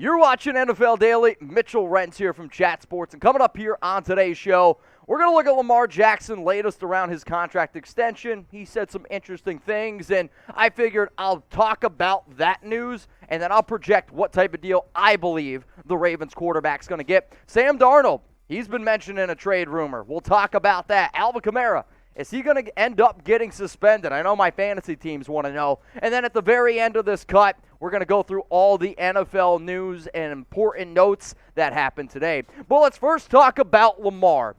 You're watching NFL Daily. Mitchell Renz here from Chat Sports. And coming up here on today's show, we're going to look at Lamar Jackson, latest around his contract extension. He said some interesting things, and I figured I'll talk about that news, and then I'll project what type of deal I believe the Ravens quarterback's going to get. Sam Darnold, he's been mentioned in a trade rumor. We'll talk about that. Alvin Kamara, is he going to end up getting suspended? I know my fantasy teams want to know. And then at the very end of this cut, we're going to go through all the NFL news and important notes that happened today. But let's first talk about Lamar.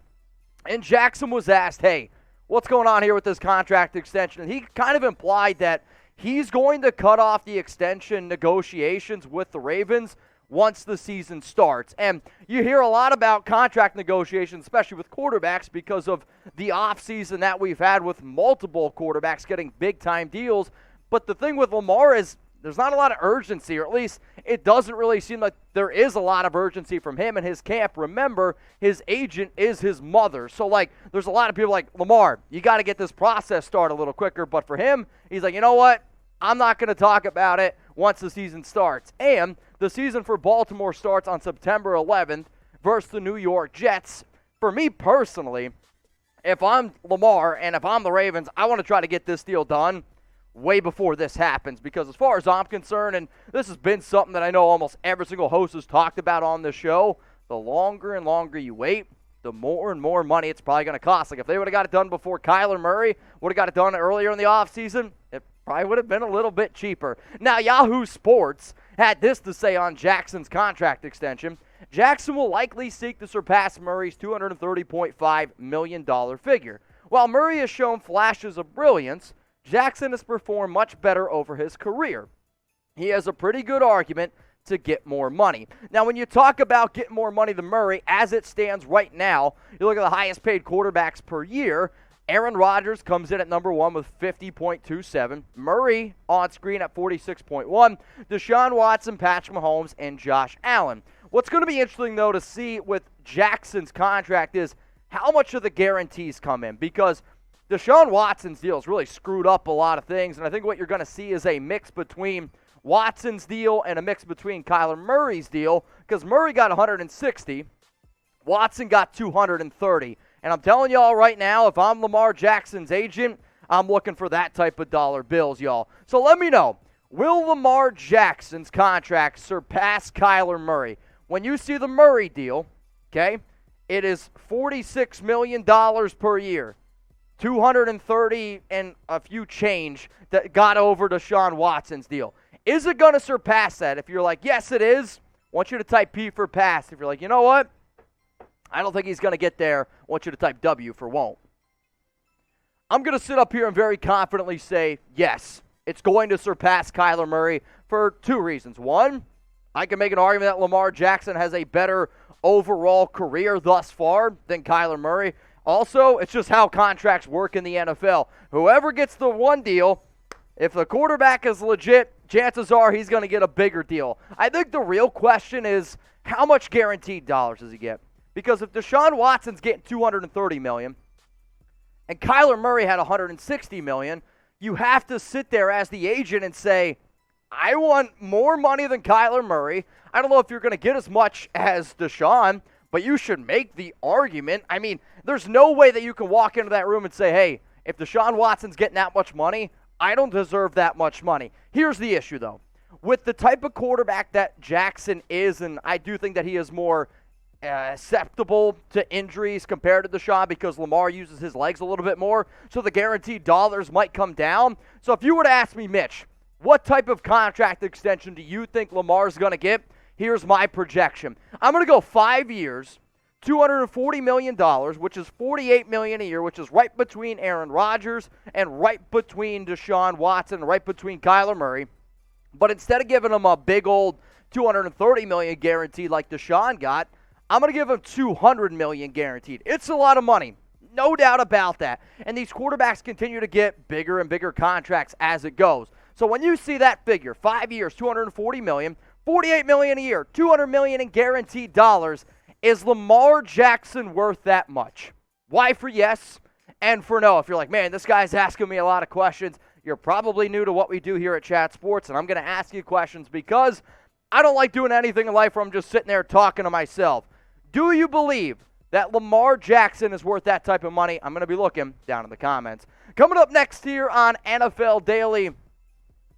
And Jackson was asked, hey, what's going on here with this contract extension? And he kind of implied that he's going to cut off the extension negotiations with the Ravens once the season starts. And you hear a lot about contract negotiations, especially with quarterbacks, because of the offseason that we've had with multiple quarterbacks getting big-time deals. But the thing with Lamar is there's not a lot of urgency, or at least it doesn't really seem like there is a lot of urgency from him and his camp. Remember, his agent is his mother. So, there's a lot of people like, Lamar, you got to get this process started a little quicker. But for him, he's like, you know what? I'm not going to talk about it once the season starts. And the season for Baltimore starts on September 11th versus the New York Jets. For me personally, if I'm Lamar and if I'm the Ravens, I want to try to get this deal done way before this happens, because as far as I'm concerned, and this has been something that I know almost every single host has talked about on this show, the longer and longer you wait, the more and more money it's probably going to cost. Like if they would have got it done before Kyler Murray would have got it done earlier in the offseason, it probably would have been a little bit cheaper. Now, Yahoo Sports had this to say on Jackson's contract extension. Jackson will likely seek to surpass Murray's $230.5 million figure. While Murray has shown flashes of brilliance, Jackson has performed much better over his career. He has a pretty good argument to get more money. Now, when you talk about getting more money than Murray, as it stands right now, you look at the highest paid quarterbacks per year, Aaron Rodgers comes in at number one with 50.27. Murray on screen at 46.1. Deshaun Watson, Patrick Mahomes, and Josh Allen. What's going to be interesting, though, to see with Jackson's contract is how much of the guarantees come in, because Deshaun Watson's deal has really screwed up a lot of things, and I think what you're going to see is a mix between Watson's deal and a mix between Kyler Murray's deal, because Murray got 160, Watson got 230. And I'm telling y'all right now, if I'm Lamar Jackson's agent, I'm looking for that type of dollar bills, y'all. So let me know, will Lamar Jackson's contract surpass Kyler Murray? When you see the Murray deal, okay, it is $46 million per year. 230 and a few change that got over Deshaun Watson's deal. Is it going to surpass that? If you're like, yes, it is, I want you to type P for pass. If you're like, you know what? I don't think he's going to get there, I want you to type W for won't. I'm going to sit up here and very confidently say, yes, it's going to surpass Kyler Murray for two reasons. One, I can make an argument that Lamar Jackson has a better overall career thus far than Kyler Murray. Also, it's just how contracts work in the NFL. Whoever gets the one deal, if the quarterback is legit, chances are he's going to get a bigger deal. I think the real question is, how much guaranteed dollars does he get? Because if Deshaun Watson's getting $230 million and Kyler Murray had $160 million, you have to sit there as the agent and say, I want more money than Kyler Murray. I don't know if you're going to get as much as Deshaun, but you should make the argument. I mean, there's no way that you can walk into that room and say, hey, if Deshaun Watson's getting that much money, I don't deserve that much money. Here's the issue, though. With the type of quarterback that Jackson is, and I do think that he is more susceptible to injuries compared to Deshaun because Lamar uses his legs a little bit more, so the guaranteed dollars might come down. So if you were to ask me, Mitch, what type of contract extension do you think Lamar's going to get? Here's my projection. I'm going to go 5 years, $240 million, which is $48 million a year, which is right between Aaron Rodgers and right between Deshaun Watson, right between Kyler Murray. But instead of giving him a big old $230 million guaranteed like Deshaun got, I'm going to give him $200 million guaranteed. It's a lot of money, no doubt about that. And these quarterbacks continue to get bigger and bigger contracts as it goes. So when you see that figure, 5 years, $240 million, $48 million a year, $200 million in guaranteed dollars, is Lamar Jackson worth that much? Why for yes and for no? If you're like, man, this guy's asking me a lot of questions, you're probably new to what we do here at Chat Sports, and I'm going to ask you questions because I don't like doing anything in life where I'm just sitting there talking to myself. Do you believe that Lamar Jackson is worth that type of money? I'm going to be looking down in the comments. Coming up next here on NFL Daily,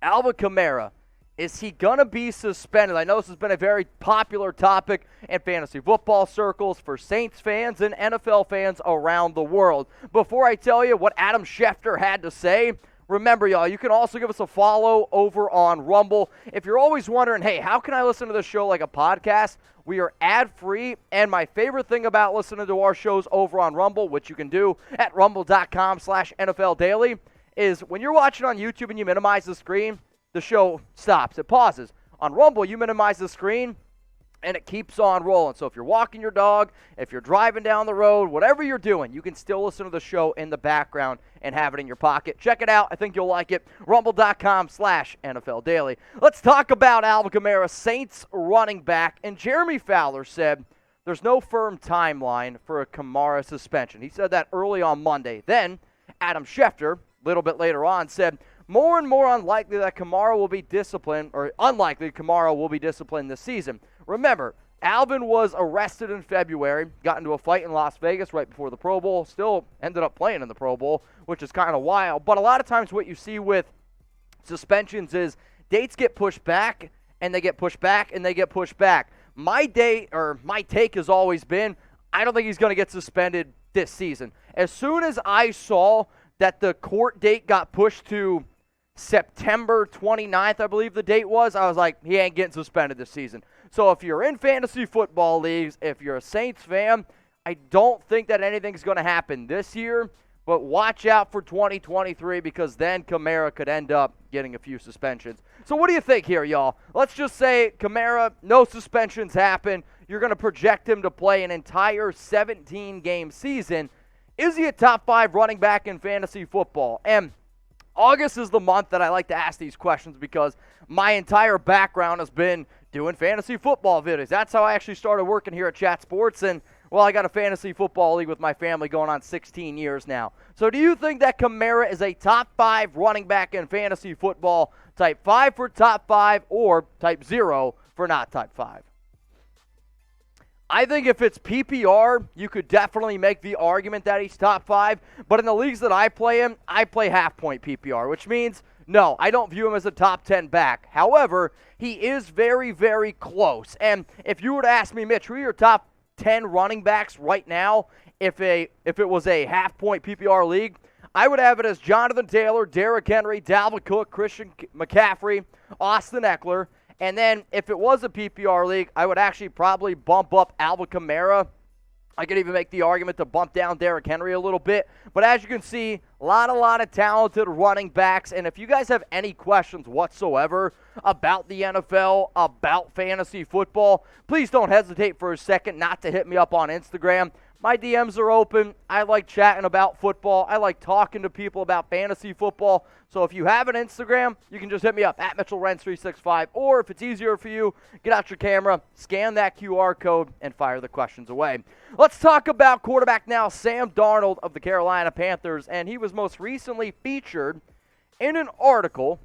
Alvin Kamara. Is he going to be suspended? I know this has been a very popular topic in fantasy football circles for Saints fans and NFL fans around the world. Before I tell you what Adam Schefter had to say, remember, y'all, you can also give us a follow over on Rumble. If you're always wondering, hey, how can I listen to this show like a podcast? We are ad-free, and my favorite thing about listening to our shows over on Rumble, which you can do at rumble.com/NFL Daily, is when you're watching on YouTube and you minimize the screen, the show stops. It pauses. On Rumble, you minimize the screen, and it keeps on rolling. So if you're walking your dog, if you're driving down the road, whatever you're doing, you can still listen to the show in the background and have it in your pocket. Check it out. I think you'll like it. Rumble.com/NFL Daily. Let's talk about Alvin Kamara, Saints running back. And Jeremy Fowler said there's no firm timeline for a Kamara suspension. He said that early on Monday. Then Adam Schefter, a little bit later on, said more and more unlikely that Kamara will be disciplined, or unlikely Kamara will be disciplined this season. Remember, Alvin was arrested in February, got into a fight in Las Vegas right before the Pro Bowl, still ended up playing in the Pro Bowl, which is kind of wild. But a lot of times what you see with suspensions is dates get pushed back, and they get pushed back, and they get pushed back. My take has always been, I don't think he's going to get suspended this season. As soon as I saw that the court date got pushed to September 29th, I believe the date was, I was like, he ain't getting suspended this season. So if you're in fantasy football leagues, if you're a Saints fan, I don't think that anything's going to happen this year, but watch out for 2023 because then Kamara could end up getting a few suspensions. So what do you think here, y'all? Let's just say Kamara, no suspensions happen. You're going to project him to play an entire 17-game season. Is he a top 5 running back in fantasy football? And August is the month that I like to ask these questions because my entire background has been doing fantasy football videos. That's how I actually started working here at Chat Sports, and, well, I got a fantasy football league with my family going on 16 years now. So do you think that Kamara is a top 5 running back in fantasy football, type 5 for top 5, or type 0 for not type 5? I think if it's PPR, you could definitely make the argument that he's top 5. But in the leagues that I play in, I play half-point PPR, which means, no, I don't view him as a top 10 back. However, he is very, very close. And if you were to ask me, Mitch, who are your top 10 running backs right now if it was a half-point PPR league, I would have it as Jonathan Taylor, Derrick Henry, Dalvin Cook, Christian McCaffrey, Austin Eckler. And then if it was a PPR league, I would actually probably bump up Alvin Kamara. I could even make the argument to bump down Derrick Henry a little bit. But as you can see, a lot of talented running backs. And if you guys have any questions whatsoever about the NFL, about fantasy football, please don't hesitate for a second not to hit me up on Instagram. My DMs are open. I like chatting about football. I like talking to people about fantasy football. So if you have an Instagram, you can just hit me up at Mitchell Renz 365. Or if it's easier for you, get out your camera, scan that QR code, and fire the questions away. Let's talk about quarterback now, Sam Darnold of the Carolina Panthers. And he was most recently featured in an article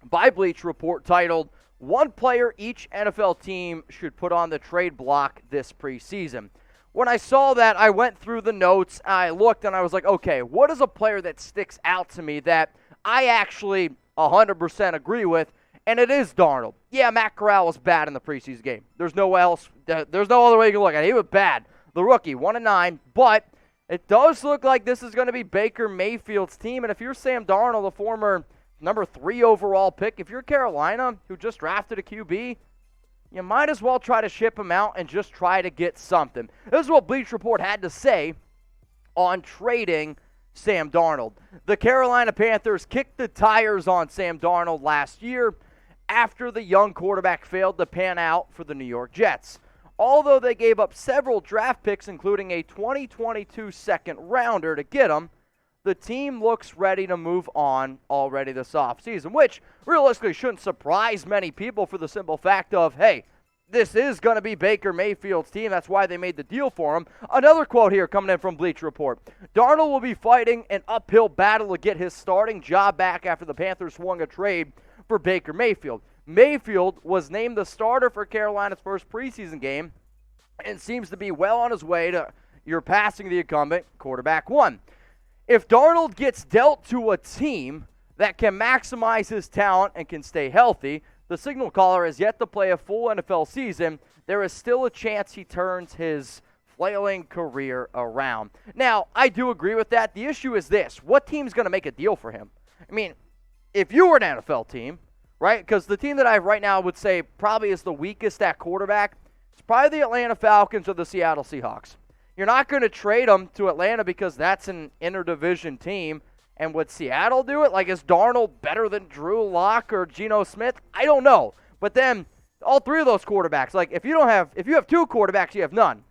by Bleacher Report titled, "One Player Each NFL Team Should Put on the Trade Block This Preseason." When I saw that, I went through the notes, I looked, and I was like, okay, what is a player that sticks out to me that I actually 100% agree with, and it is Darnold. Yeah, Matt Corral was bad in the preseason game. There's no other way you can look at it. He was bad. The rookie, 1-9, but it does look like this is going to be Baker Mayfield's team, and if you're Sam Darnold, the former number 3 overall pick, if you're Carolina, who just drafted a QB, you might as well try to ship him out and just try to get something. This is what Bleacher Report had to say on trading Sam Darnold. The Carolina Panthers kicked the tires on Sam Darnold last year after the young quarterback failed to pan out for the New York Jets. Although they gave up several draft picks, including a 2022 second-rounder to get him, the team looks ready to move on already this offseason, which realistically shouldn't surprise many people for the simple fact of, hey, this is going to be Baker Mayfield's team. That's why they made the deal for him. Another quote here coming in from Bleacher Report. Darnold will be fighting an uphill battle to get his starting job back after the Panthers swung a trade for Baker Mayfield. Mayfield was named the starter for Carolina's first preseason game and seems to be well on his way to passing the incumbent quarterback one. If Darnold gets dealt to a team that can maximize his talent and can stay healthy, the signal caller has yet to play a full NFL season. There is still a chance he turns his flailing career around. Now, I do agree with that. The issue is this. What team's going to make a deal for him? I mean, if you were an NFL team, right, because the team that I have right now would say probably is the weakest at quarterback, it's probably the Atlanta Falcons or the Seattle Seahawks. You're not going to trade them to Atlanta because that's an interdivision team. And would Seattle do it? Like, is Darnold better than Drew Lock or Geno Smith? I don't know. But then all three of those quarterbacks, like if you have two quarterbacks, you have none.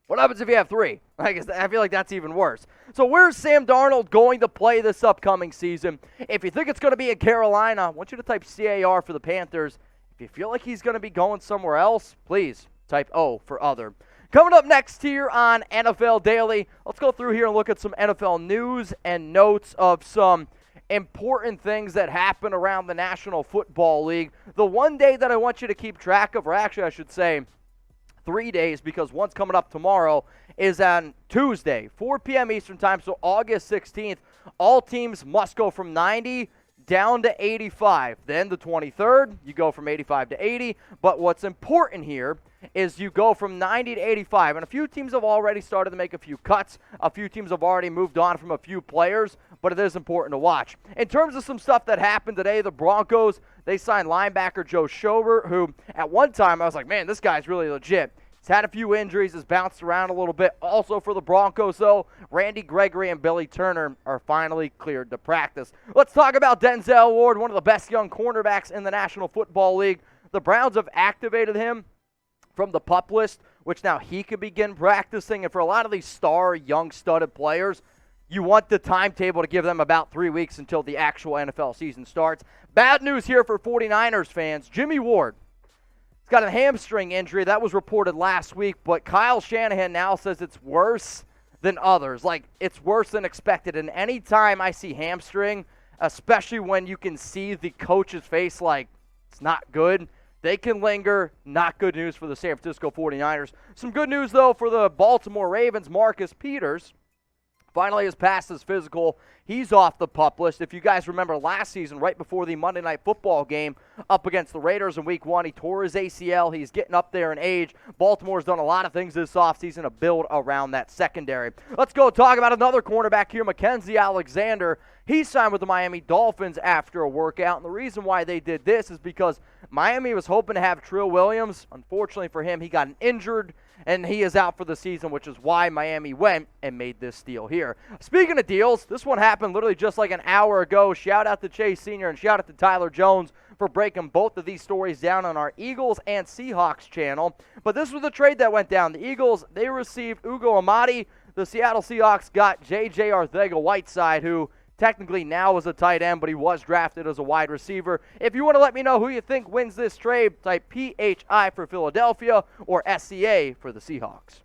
What happens if you have three? I feel like that's even worse. So where's Sam Darnold going to play this upcoming season? If you think it's going to be in Carolina, I want you to type CAR for the Panthers. If you feel like he's going to be going somewhere else, please type O for other. Coming up next here on NFL Daily, let's go through here and look at some NFL news and notes of some important things that happen around the National Football League. The one day that I want you to keep track of, or actually I should say 3 days, because one's coming up tomorrow, is on Tuesday, 4 p.m. Eastern Time, so August 16th. All teams must go from 90 down to 85. Then the 23rd, you go from 85 to 80. But what's important here is you go from 90 to 85. And a few teams have already started to make a few cuts. A few teams have already moved on from a few players, but it is important to watch. In terms of some stuff that happened today, the Broncos, they signed linebacker Joe Schobert, who at one time I was like, man, this guy's really legit. He's had a few injuries, has bounced around a little bit. Also for the Broncos, though, Randy Gregory and Billy Turner are finally cleared to practice. Let's talk about Denzel Ward, one of the best young cornerbacks in the National Football League. The Browns have activated him from the PUP list, which now he can begin practicing. And for a lot of these star, young, studded players, you want the timetable to give them about 3 weeks until the actual NFL season starts. Bad news here for 49ers fans. Jimmy Ward, he's got a hamstring injury. That was reported last week, but Kyle Shanahan now says it's worse than others. Like, it's worse than expected. And any time I see hamstring, especially when you can see the coach's face like it's not good, they can linger. Not good news for the San Francisco 49ers. Some good news, though, for the Baltimore Ravens. Marcus Peters finally has passed his physical. He's off the PUP list. If you guys remember last season, right before the Monday Night Football game up against the Raiders in Week 1, he tore his ACL. He's getting up there in age. Baltimore's done a lot of things this offseason to build around that secondary. Let's go talk about another cornerback here, Mackenzie Alexander. He signed with the Miami Dolphins after a workout, and the reason why they did this is because Miami was hoping to have Trill Williams. Unfortunately for him, he got injured, and he is out for the season, which is why Miami went and made this deal here. Speaking of deals, this one happened literally just like an hour ago. Shout out to Chase Sr. and shout out to Tyler Jones for breaking both of these stories down on our Eagles and Seahawks channel. But this was the trade that went down. The Eagles, they received Ugo Amadi. The Seattle Seahawks got J.J. Arcega-Whiteside, who technically now is a tight end, but he was drafted as a wide receiver. If you want to let me know who you think wins this trade, type PHI for Philadelphia or SCA for the Seahawks.